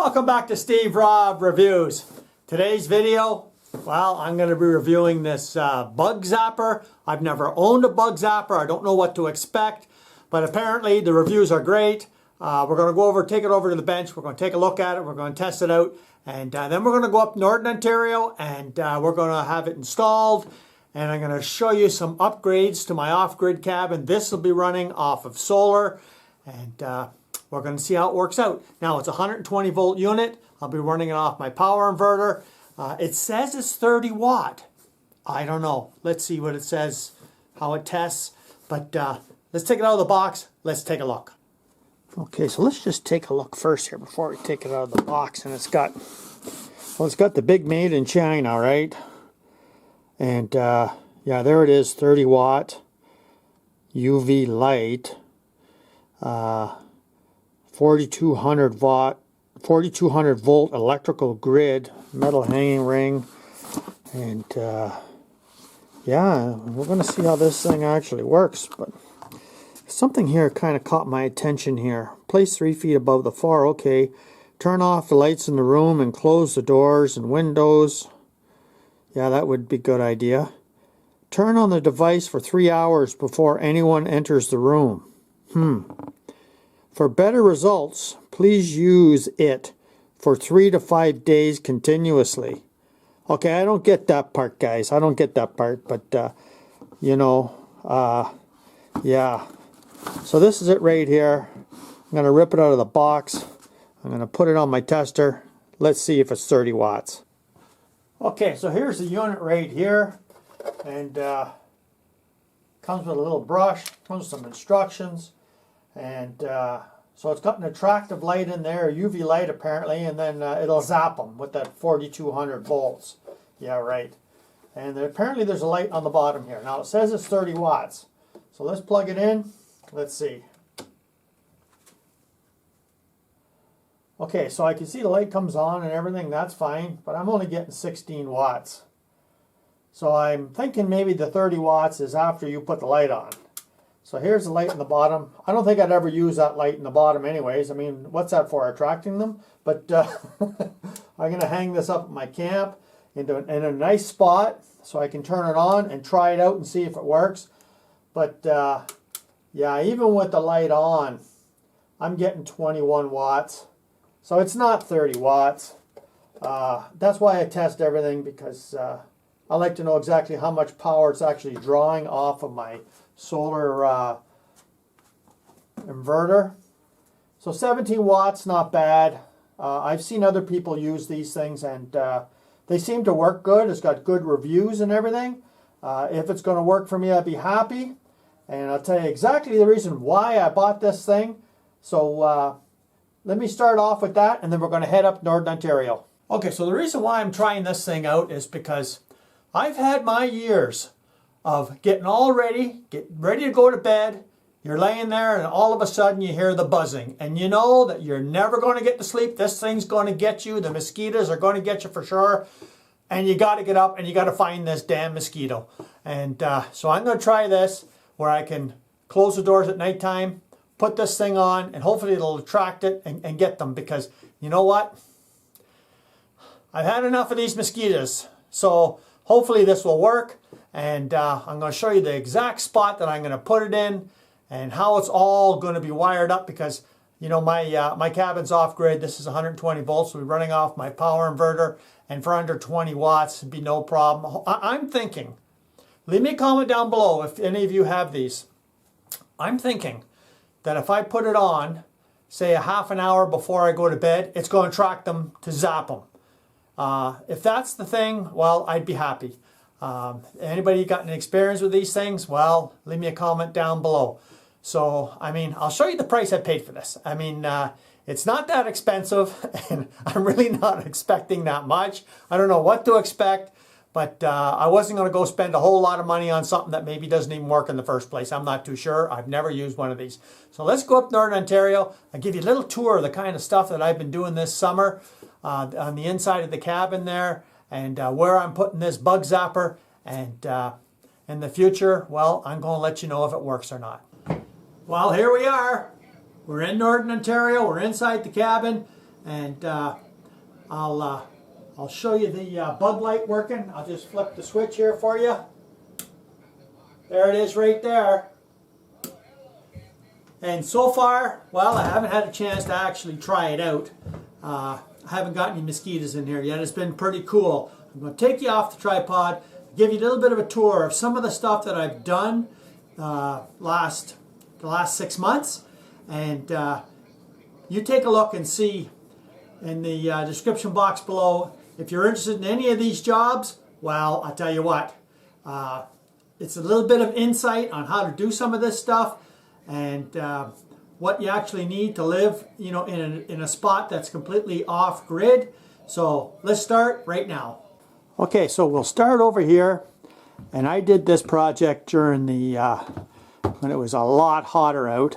Welcome back to Steve Robb Reviews. Today's video, well, I'm going to be reviewing this bug zapper. I've never owned a bug zapper. I don't know what to expect, but apparently the reviews are great. We're going to go over, take it over to the bench. We're going to take a look at it. We're going to test it out, and then we're going to go up Northern Ontario, and we're going to have it installed. And I'm going to show you some upgrades to my off-grid cabin. This will be running off of solar, and we're going to see how it works out. Now, it's a 120 volt unit. I'll be running it off my power inverter. It says it's 30 watt. I don't know. Let's see what it says, how it tests. But let's take it out of the box. Let's take a look. Okay, so let's just take a look first here before we take it out of the box. And it's got the big made in China, right? And yeah, there it is, 30 watt UV light. 4200 volt electrical grid, metal hanging ring, and yeah, we're going to see how this thing actually works. But something here kind of caught my attention here. Place 3 feet above the floor. Okay, turn off the lights in the room and close the doors and windows. Yeah, that would be a good idea. Turn on the device for 3 hours before anyone enters the room. For better results, please use it for 3 to 5 days continuously. Okay, I don't get that part, guys. I don't get that part, but you know, yeah. So this is it right here. I'm going to rip it out of the box. I'm going to put it on my tester. Let's see if it's 30 watts. Okay, so here's the unit right here, and comes with a little brush, comes with some instructions. And so it's got an attractive light in there, a UV light apparently, and then it'll zap them with that 4200 volts. Yeah, right. And apparently there's a light on the bottom here. Now it says it's 30 watts. So let's plug it in. Let's see. Okay, so I can see the light comes on and everything. That's fine, but I'm only getting 16 watts. So I'm thinking maybe the 30 watts is after you put the light on. So here's the light in the bottom. I don't think I'd ever use that light in the bottom anyways. I mean, what's that for? Attracting them? But I'm going to hang this up at my camp in a nice spot so I can turn it on and try it out and see if it works. But yeah, even with the light on, I'm getting 21 watts. So it's not 30 watts. That's why I test everything, because I like to know exactly how much power it's actually drawing off of my solar inverter. So 17 watts, not bad. I've seen other people use these things, and they seem to work good. It's got good reviews and everything. If it's going to work for me, I'd be happy. And I'll tell you exactly the reason why I bought this thing. So let me start off with that, and then we're going to head up Northern Ontario. Okay, so the reason why I'm trying this thing out is because I've had my years of getting all ready, getting ready to go to bed. You're laying there and all of a sudden you hear the buzzing. And you know that you're never going to get to sleep. This thing's going to get you. The mosquitoes are going to get you for sure. And you got to get up and you got to find this damn mosquito. And so I'm going to try this where I can close the doors at nighttime, put this thing on, and hopefully it'll attract it and get them. Because you know what? I've had enough of these mosquitoes. So hopefully this will work. And I'm going to show you the exact spot that I'm going to put it in and how it's all going to be wired up, because you know my cabin's off grid. This is 120 volts. So we're running off my power inverter, and for under 20 watts it'd be no problem. I'm thinking, leave me a comment down below if any of you have these. I'm thinking that if I put it on, say a half an hour before I go to bed, it's going to attract them to zap them. If that's the thing, well, I'd be happy. Anybody got any experience with these things? Well, leave me a comment down below. So, I mean, I'll show you the price I paid for this. I mean, it's not that expensive, and I'm really not expecting that much. I don't know what to expect, but I wasn't going to go spend a whole lot of money on something that maybe doesn't even work in the first place. I'm not too sure. I've never used one of these. So let's go up Northern Ontario. I'll give you a little tour of the kind of stuff that I've been doing this summer on the inside of the cabin there. And where I'm putting this bug zapper, and in the future, well, I'm going to let you know if it works or not. Well, here we are. We're in Northern Ontario. We're inside the cabin, and I'll show you the bug light working. I'll just flip the switch here for you. There it is right there. And so far, well, I haven't had a chance to actually try it out. I haven't got any mosquitoes in here yet. It's been pretty cool. I'm going to take you off the tripod, give you a little bit of a tour of some of the stuff that I've done the last 6 months. And you take a look and see in the description box below. If you're interested in any of these jobs, well, I'll tell you what. It's a little bit of insight on how to do some of this stuff and what you actually need to live, you know, in a spot that's completely off grid. So let's start right now. Okay, so we'll start over here, and I did this project during the when it was a lot hotter out,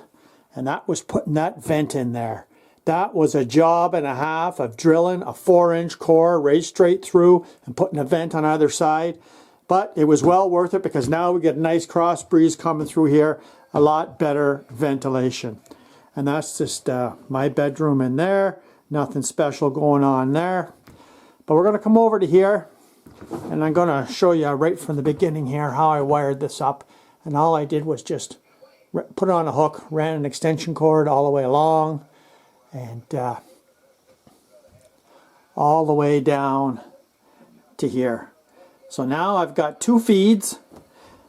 and that was putting that vent in there. That was a job and a half of drilling a 4-inch core right straight through and putting a vent on either side. But it was well worth it because now we get a nice cross breeze coming through here, a lot better ventilation. And that's just my bedroom in there. Nothing special going on there. But we're going to come over to here, and I'm going to show you right from the beginning here how I wired this up. And all I did was just put it on a hook, ran an extension cord all the way along, and all the way down to here. So now I've got 2 feeds,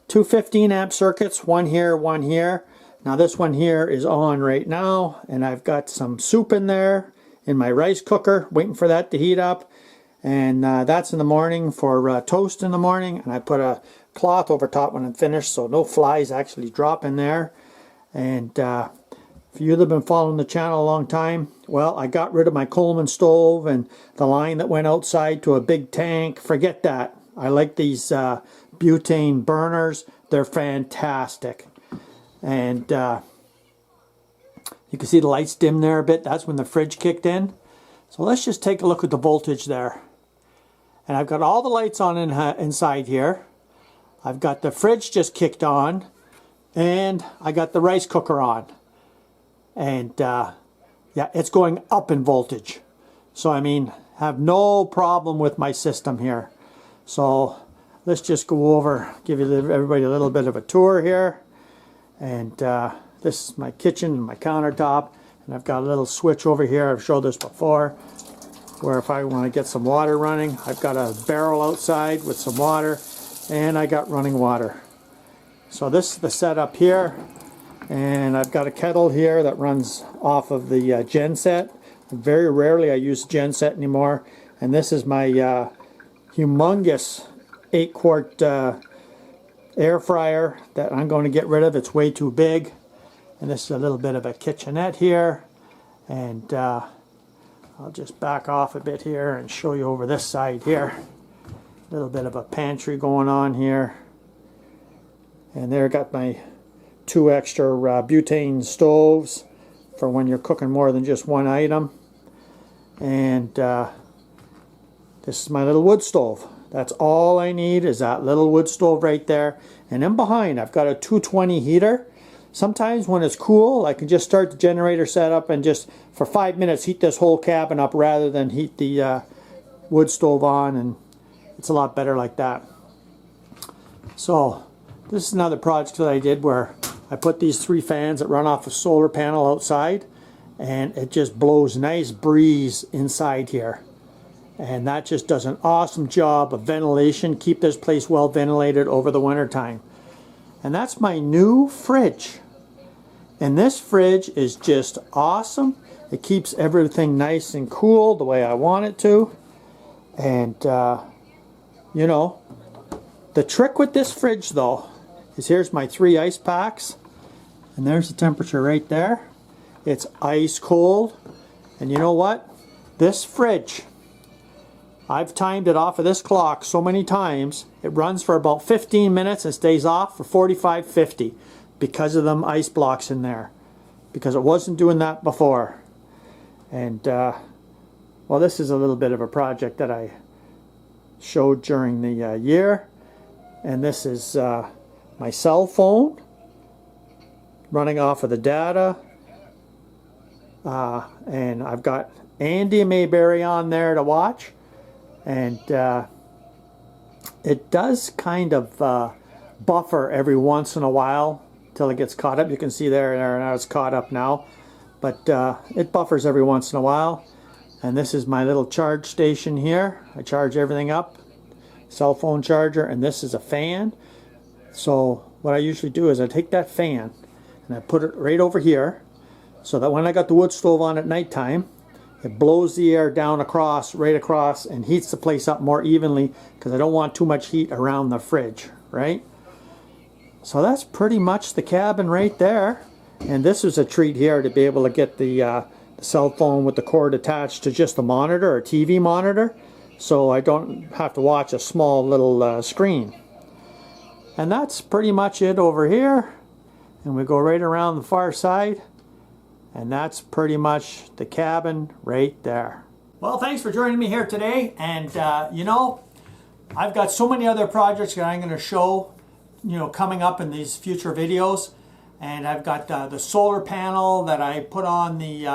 2 15-amp circuits, one here, one here. Now this one here is on right now, and I've got some soup in there in my rice cooker, waiting for that to heat up. And that's in the morning for toast in the morning. And I put a cloth over top when I'm finished so no flies actually drop in there. And for you that have been following the channel a long time, well, I got rid of my Coleman stove and the line that went outside to a big tank. Forget that. I like these butane burners. They're fantastic. And you can see the lights dim there a bit. That's when the fridge kicked in. So let's just take a look at the voltage there. And I've got all the lights on inside here. I've got the fridge just kicked on. And I got the rice cooker on. And yeah, it's going up in voltage. So I mean, have no problem with my system here. So let's just go over, give you everybody a little bit of a tour here. And this is my kitchen and my countertop. And I've got a little switch over here. I've showed this before, where if I want to get some water running, I've got a barrel outside with some water, and I got running water. So this is the setup here. And I've got a kettle here that runs off of the genset. Very rarely I use genset anymore. And this is my humongous 8-quart air fryer that I'm going to get rid of. It's way too big. And this is a little bit of a kitchenette here. And I'll just back off a bit here and show you over this side here. A little bit of a pantry going on here. And there I got my 2 extra butane stoves for when you're cooking more than just one item. And this is my little wood stove. That's all I need is that little wood stove right there. And in behind I've got a 220 heater. Sometimes when it's cool, I can just start the generator setup and just for 5 minutes heat this whole cabin up rather than heat the wood stove on, and it's a lot better like that. So this is another project that I did where I put these 3 fans that run off a solar panel outside, and it just blows nice breeze inside here. And that just does an awesome job of ventilation, keep this place well ventilated over the winter time. And that's my new fridge. And this fridge is just awesome. It keeps everything nice and cool the way I want it to. And, you know, the trick with this fridge, though, is here's my 3 ice packs. And there's the temperature right there. It's ice cold. And you know what? This fridge, I've timed it off of this clock so many times. It runs for about 15 minutes and stays off for 45, 50 because of them ice blocks in there. Because it wasn't doing that before. And, well, this is a little bit of a project that I showed during the year. And this is my cell phone running off of the data. And I've got Andy Mayberry on there to watch, and it does kind of buffer every once in a while till it gets caught up. You can see there now it's caught up now, but it buffers every once in a while. And this is my little charge station here. I charge everything up, cell phone charger, and this is a fan. So what I usually do is I take that fan and I put it right over here, so that when I got the wood stove on at nighttime, it blows the air down across, right across, and heats the place up more evenly, because I don't want too much heat around the fridge, right? So that's pretty much the cabin right there. And this is a treat here, to be able to get the cell phone with the cord attached to just the monitor or TV monitor, so I don't have to watch a small little screen. And that's pretty much it over here. And we go right around the far side, and that's pretty much the cabin right there. Well, thanks for joining me here today. And you know, I've got so many other projects that I'm going to show, you know, coming up in these future videos. And I've got the solar panel that I put on the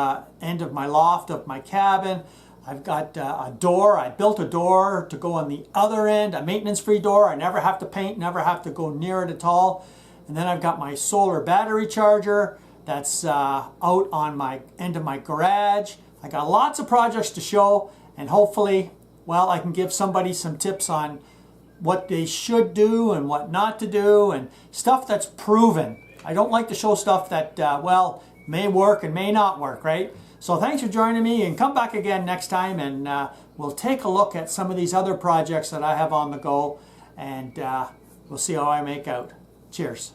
end of my loft of my cabin. I've got a door. I built a door to go on the other end, a maintenance-free door. I never have to paint, never have to go near it at all. And then I've got my solar battery charger that's out on my end of my garage. I got lots of projects to show, and hopefully, well, I can give somebody some tips on what they should do and what not to do, and stuff that's proven. I don't like to show stuff that, well, may work and may not work, right? So thanks for joining me, and come back again next time, and we'll take a look at some of these other projects that I have on the go, and we'll see how I make out. Cheers.